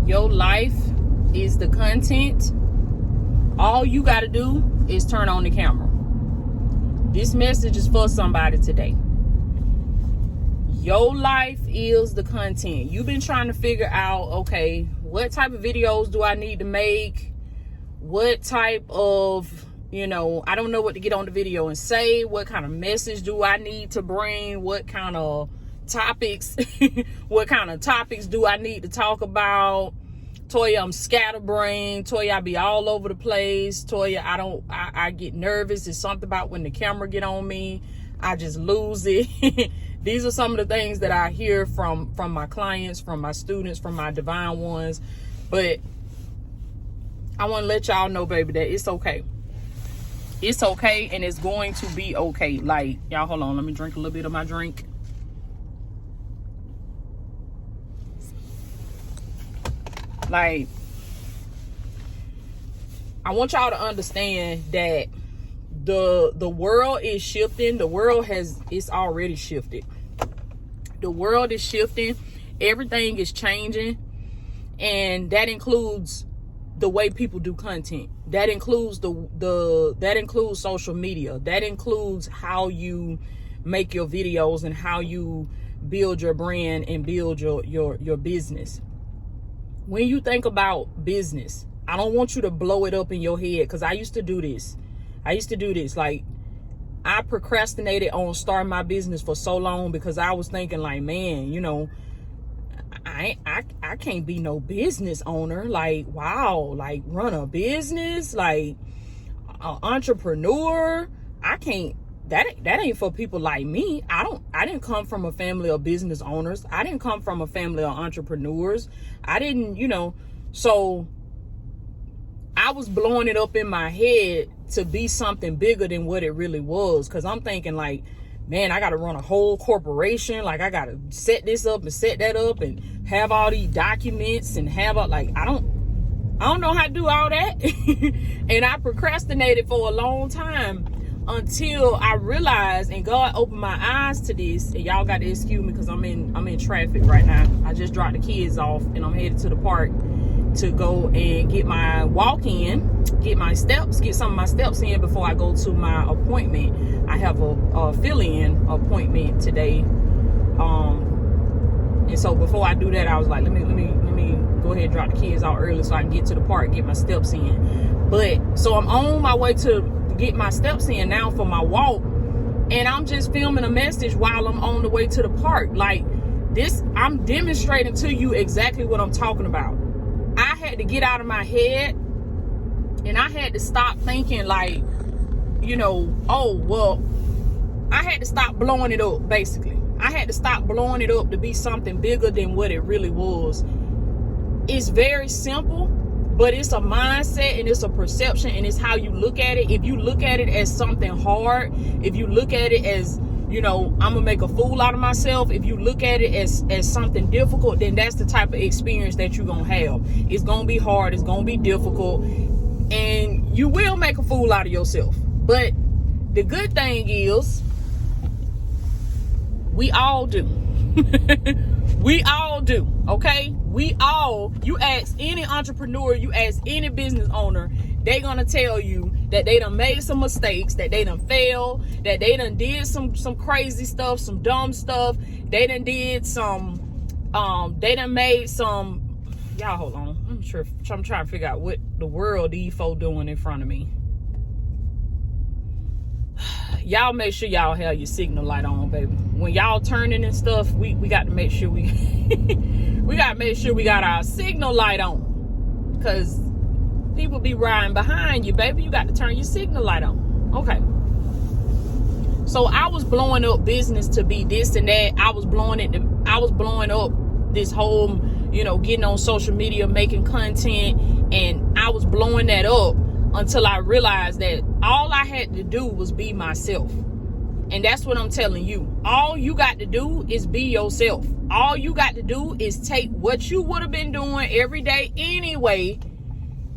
Your life is the content. All you got to do is turn on the camera. This message is for somebody today. Your life is the content. You've been trying to figure out, okay, what type of videos do I need to make? What type of, I don't know what to get on the video and say. What kind of message do I need to bring? What kind of topics, do I need to talk about? Toya, I'm scatterbrained. Toya, I be all over the place. Toya, I get nervous. It's something about when the camera get on me, I just lose it. These are some of the things that I hear from my clients, from my students, from my divine ones. But I want to let y'all know, baby, that it's okay. It's okay, and it's going to be okay. Like, y'all, hold on. Let me drink a little bit of my drink. Like, I want y'all to understand that the world is shifting. The world it's already shifted. The world is shifting. Everything is changing. And that includes the way people do content. That includes that includes social media. That includes how you make your videos and how you build your brand and build your business. When you think about business, I don't want you to blow it up in your head, because I used to do this. Like, I procrastinated on starting my business for so long because I was thinking, like, man, I can't be no business owner. Like, wow, like, run a business, like, an entrepreneur. I can't. That ain't for people like me. I didn't come from a family of business owners. I didn't come from a family of entrepreneurs. I didn't, so I was blowing it up in my head to be something bigger than what it really was. Cause I'm thinking, like, man, I got to run a whole corporation. Like, I got to set this up and set that up and have all these documents and have like, I don't know how to do all that. And I procrastinated for a long time until I realized, and God opened my eyes to this. And y'all got to excuse me because I'm in traffic right now. I just dropped the kids off and I'm headed to the park to go and get my walk in, get some of my steps in before I go to my appointment. I have a fill-in appointment today. And so before I do that, I was like, let me go ahead and drop the kids out early so I can get to the park, get my steps in. But so I'm on my way to get my steps in now for my walk, and I'm just filming a message while I'm on the way to the park. Like this, I'm demonstrating to you exactly what I'm talking about. I had to get out of my head, and I had to stop thinking like, oh, well, I had to stop blowing it up, basically. I had to stop blowing it up to be something bigger than what it really was. It's very simple, but it's a mindset and it's a perception and it's how you look at it. If you look at it as something hard, if you look at it as, I'm gonna make a fool out of myself, if you look at it as something difficult, then that's the type of experience that you're gonna have. It's gonna be hard, it's gonna be difficult, and you will make a fool out of yourself. But the good thing is, we all do. We all do, okay? You ask any entrepreneur, you ask any business owner, they gonna tell you that they done made some mistakes, that they done failed, that they done did some crazy stuff, some dumb stuff. They done did they done made some, y'all hold on. I'm trying to figure out what the world these folk doing in front of me. Y'all make sure y'all have your signal light on, baby. When y'all turning and stuff, we got to make sure we gotta make sure we got our signal light on, because people be riding behind you, baby. You got to turn your signal light on. Okay. So I was blowing up business to be this and that. I was blowing up this whole, getting on social media, making content, and I was blowing that up until I realized that all I had to do was be myself. And that's what I'm telling you. All you got to do is be yourself. All you got to do is take what you would have been doing every day anyway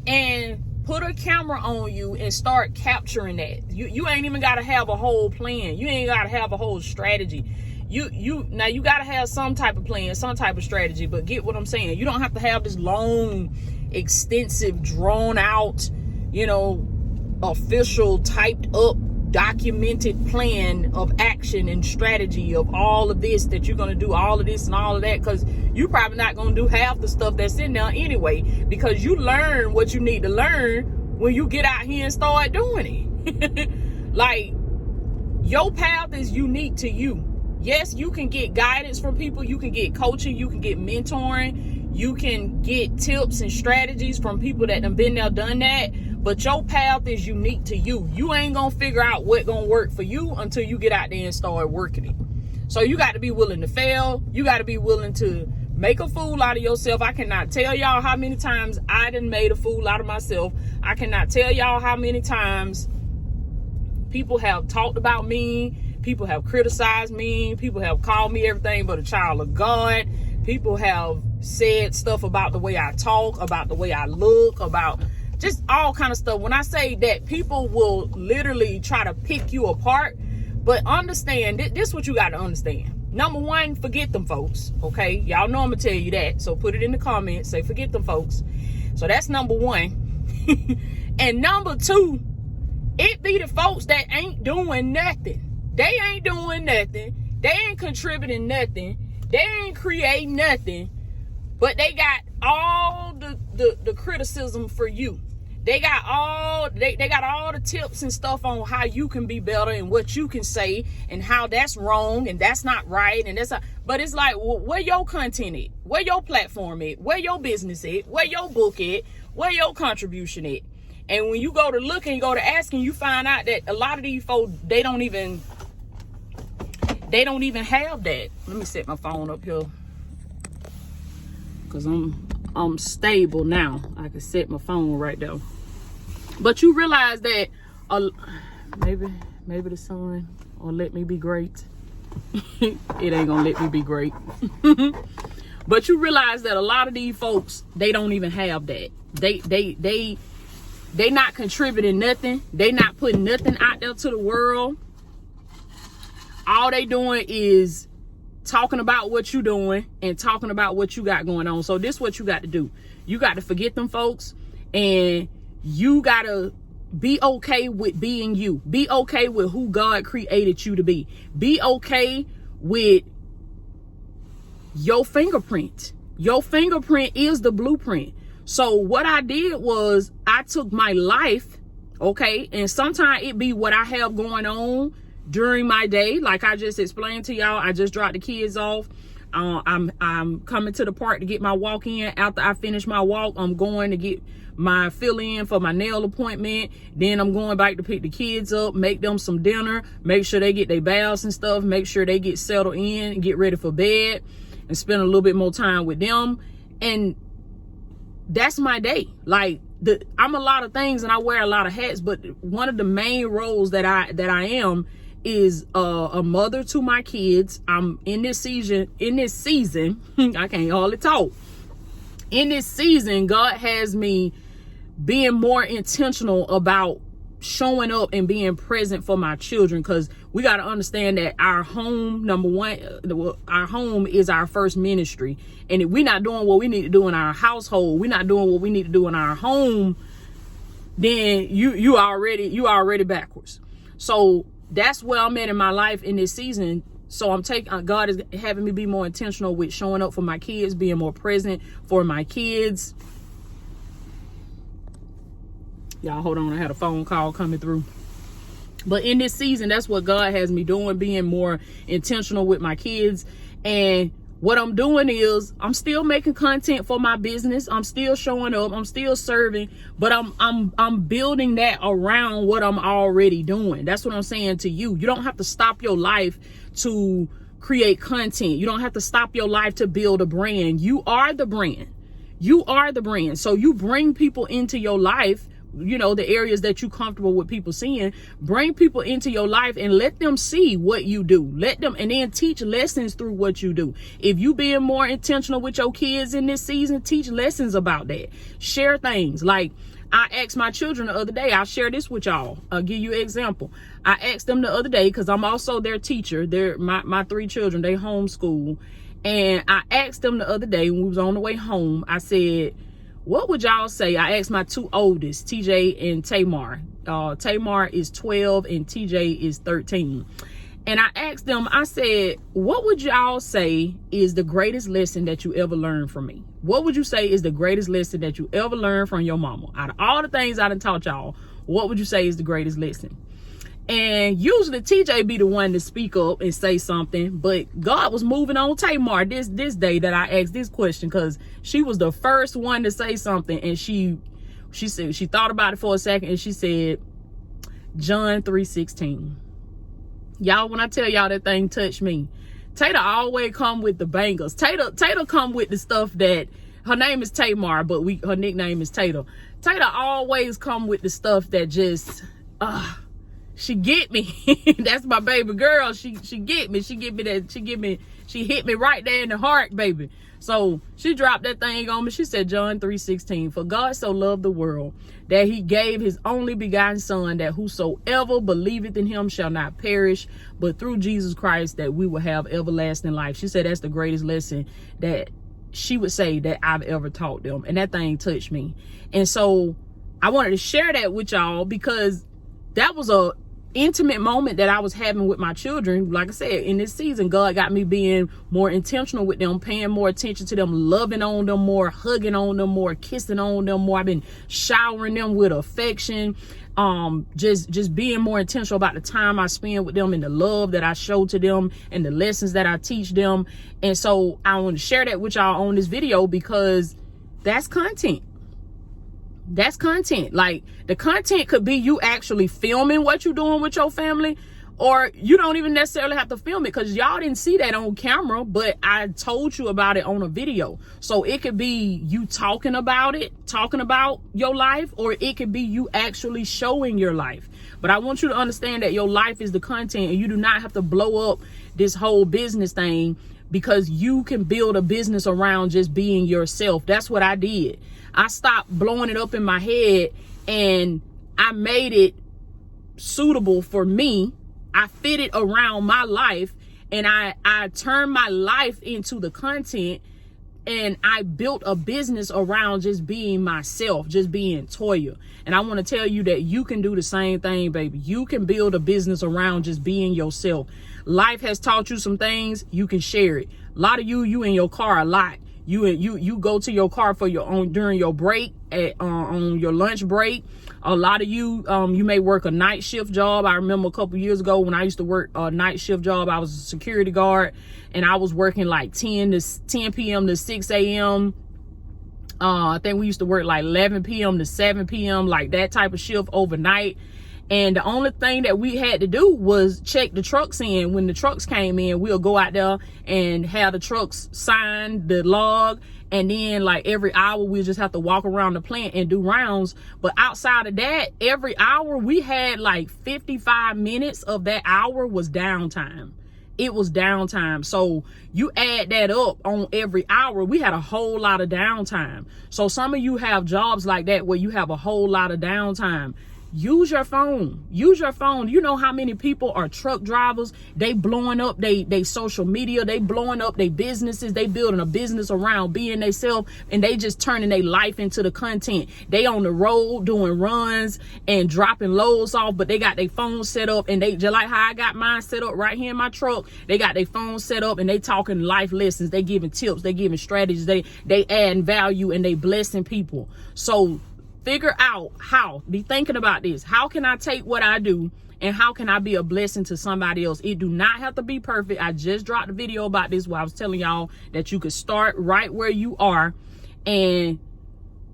and put a camera on you and start capturing that. You ain't even got to have a whole plan. You ain't got to have a whole strategy. now you got to have some type of plan, some type of strategy, but get what I'm saying. You don't have to have this long, extensive, drawn out, official, typed up, documented plan of action and strategy of all of this, that you're going to do all of this and all of that, because you're probably not going to do half the stuff that's in there anyway, because you learn what you need to learn when you get out here and start doing it. Like, your path is unique to you. Yes, you can get guidance from people, you can get coaching, you can get mentoring, you can get tips and strategies from people that have been there, done that. But your path is unique to you. You ain't gonna figure out what gonna work for you until you get out there and start working it. So you got to be willing to fail. You got to be willing to make a fool out of yourself. I cannot tell y'all how many times I done made a fool out of myself. I cannot tell y'all how many times people have talked about me. People have criticized me. People have called me everything but a child of God. People have said stuff about the way I talk, about the way I look, about just all kind of stuff. When I say that, people will literally try to pick you apart, but understand, this is what you got to understand. Number one, forget them folks, okay? Y'all know I'm going to tell you that, so put it in the comments, say forget them folks. So that's number one. And number two, it be the folks that ain't doing nothing. They ain't doing nothing. They ain't contributing nothing. They ain't creating nothing. But they got all the criticism for you. They got all the tips and stuff on how you can be better and what you can say and how that's wrong and that's not right and but it's like, well, where your content at? Where your platform at? Where your business at? Where your book at? Where your contribution at? And when you go to look and go to asking, you find out that a lot of these folks, they don't even have that. Let me set my phone up here, because I'm stable now. I can set my phone right there. But you realize that maybe the sun will let me be great. It ain't gonna let me be great. But you realize that a lot of these folks, they don't even have that. They not contributing nothing. They not putting nothing out there to the world. All they doing is talking about what you doing and talking about what you got going on. So this is what you got to do. You got to forget them folks, and you got to be okay with being you. Be okay with who God created you to be. Be okay with your fingerprint. Your fingerprint is the blueprint. So what I did was I took my life, okay, and sometimes it be what I have going on during my day. Like I just explained to y'all, I just dropped the kids off. I'm coming to the park to get my walk in. After I finish my walk, I'm going to get my fill in for my nail appointment. Then I'm going back to pick the kids up, make them some dinner, make sure they get their baths and stuff, make sure they get settled in and get ready for bed, and spend a little bit more time with them. And that's my day. Like, I'm a lot of things and I wear a lot of hats, but one of the main roles that I am is a mother to my kids. I'm in this season, I can't hardly talk. In this season, God has me being more intentional about showing up and being present for my children, because we got to understand that our home, number one, our home is our first ministry. And if we're not doing what we need to do in our household, we're not doing what we need to do in our home, then you already backwards. So that's where I'm at in my life in this season. So God is having me be more intentional with showing up for my kids, being more present for my kids. Y'all hold on, I had a phone call coming through. But in this season, that's what God has me doing, being more intentional with my kids. And what I'm doing is I'm still making content for my business. I'm still showing up. I'm still serving, but I'm building that around what I'm already doing. That's what I'm saying to you. You don't have to stop your life to create content. You don't have to stop your life to build a brand. You are the brand. You are the brand. So you bring people into your life you know, the areas that you're comfortable with people seeing. Bring people into your life and let them see what you do. Let them, and then teach lessons through what you do. If you being more intentional with your kids in this season, teach lessons about that. Share things. Like, I asked my children the other day, I'll share this with y'all. I'll give you an example. I asked them the other day, because I'm also their teacher. They're my 3 children, they homeschool. And I asked them the other day when we was on the way home, I said, what would y'all say? I asked my 2 oldest, TJ and Tamar. Tamar is 12 and TJ is 13. And I asked them, I said, what would y'all say is the greatest lesson that you ever learned from me? What would you say is the greatest lesson that you ever learned from your mama? Out of all the things I done taught y'all, what would you say is the greatest lesson? And usually TJ be the one to speak up and say something, but God was moving on Tamar this day that I asked this question, because she was the first one to say something. And she said, she thought about it for a second, and she said, John 3:16. Y'all, when I tell y'all that thing touched me. Tater always come with the bangers. Tater come with the stuff that, her name is Tamar, but her nickname is Tater. Tater always come with the stuff that just, she get me. That's my baby girl. She get me. She hit me right there in the heart, baby. So she dropped that thing on me. She said, John 3:16, for God so loved the world that he gave his only begotten son, that whosoever believeth in him shall not perish, but through Jesus Christ that we will have everlasting life. She said that's the greatest lesson that she would say that I've ever taught them. And that thing touched me. And so I wanted to share that with y'all, because that was a intimate moment that I was having with my children. Like I said, in this season, God got me being more intentional with them, paying more attention to them, loving on them more, hugging on them more, kissing on them more. I've been showering them with affection, just being more intentional about the time I spend with them and the love that I show to them and the lessons that I teach them. And so I want to share that with y'all on this video, because that's content. That's content. Like, the content could be you actually filming what you're doing with your family, or you don't even necessarily have to film it, because y'all didn't see that on camera, but I told you about it on a video. So it could be you talking about your life, or it could be you actually showing your life. But I want you to understand that your life is the content, and you do not have to blow up this whole business thing, because you can build a business around just being yourself. That's what I did. I stopped blowing it up in my head, and I made it suitable for me. I fit it around my life, and I turned my life into the content, and I built a business around just being myself, just being Toya. And I want to tell you that you can do the same thing, baby. You can build a business around just being yourself. Life has taught you some things, you can share it. A lot of you in your car a lot. You go to your car for your own during your break, on your lunch break. A lot of you may work a night shift job. I remember a couple years ago when I used to work a night shift job. I was a security guard, and I was working like 10 p.m. to 6 a.m. I think we used to work like 11 p.m. to 7 p.m. like that type of shift overnight. And the only thing that we had to do was check the trucks in. When the trucks came in, we'll go out there and have the trucks sign the log. And then like every hour, we just have to walk around the plant and do rounds. But outside of that, every hour we had like 55 minutes of that hour was downtime. It was downtime. So you add that up on every hour, we had a whole lot of downtime. So some of you have jobs like that where you have a whole lot of downtime. Use your phone. Use your phone. You know how many people are truck drivers? They blowing up they social media. They blowing up their businesses. They building a business around being themselves, and they just turning their life into the content. They on the road doing runs and dropping loads off, but they got their phone set up, and they just like how I got mine set up right here in my truck. They got their phone set up, and they talking life lessons. They giving tips. They giving strategies. They adding value, and they blessing people. So figure out how. Be thinking about this. How can I take what I do, and how can I be a blessing to somebody else? It do not have to be perfect. I just dropped a video about this where I was telling y'all that you could start right where you are and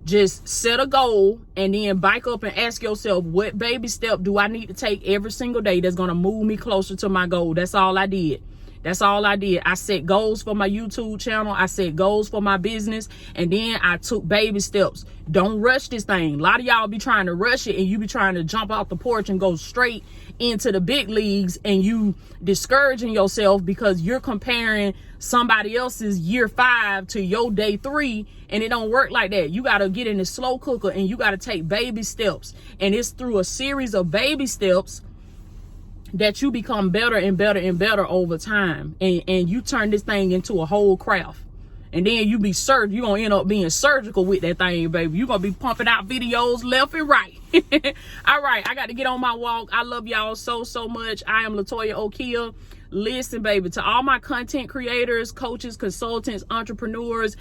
just set a goal, and then bike up and ask yourself, what baby step do I need to take every single day that's going to move me closer to my goal? That's all I did. That's all I did. I set goals for my YouTube channel. I set goals for my business. And then I took baby steps. Don't rush this thing. A lot of y'all be trying to rush it, and you be trying to jump off the porch and go straight into the big leagues, and you discouraging yourself because you're comparing somebody else's year 5 to your day 3, and it don't work like that. You got to get in the slow cooker, and you got to take baby steps. And it's through a series of baby steps that you become better and better and better over time, and you turn this thing into a whole craft. And then you be you're gonna end up being surgical with that thing, baby. You're gonna be pumping out videos left and right. All right, I got to get on my walk. I love y'all so much. I am Latoya Okia. Listen, baby, to all my content creators, coaches, consultants, entrepreneurs,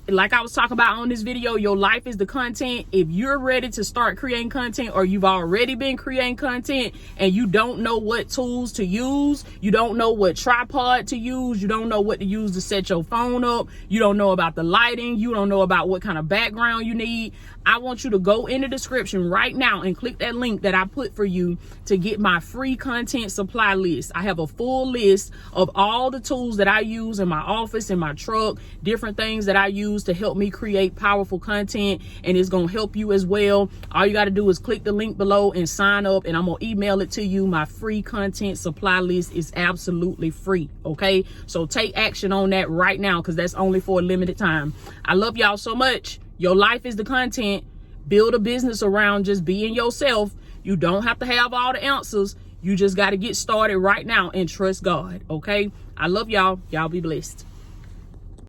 like I was talking about on this video, your life is the content. If you're ready to start creating content, or you've already been creating content and you don't know what tools to use, you don't know what tripod to use, you don't know what to use to set your phone up, you don't know about the lighting, you don't know about what kind of background you need, I want you to go in the description right now and click that link that I put for you to get my free content supply list. I have a full list of all the tools that I use in my office, in my truck, different things that I use to help me create powerful content, and it's going to help you as well. All you got to do is click the link below and sign up, and I'm going to email it to you. My free content supply list is absolutely free. Okay, so take action on that right now, because that's only for a limited time. I love y'all so much. Your life is the content. Build a business around just being yourself. You don't have to have all the answers. You just got to get started right now and trust God. Okay, I love y'all. Y'all be blessed.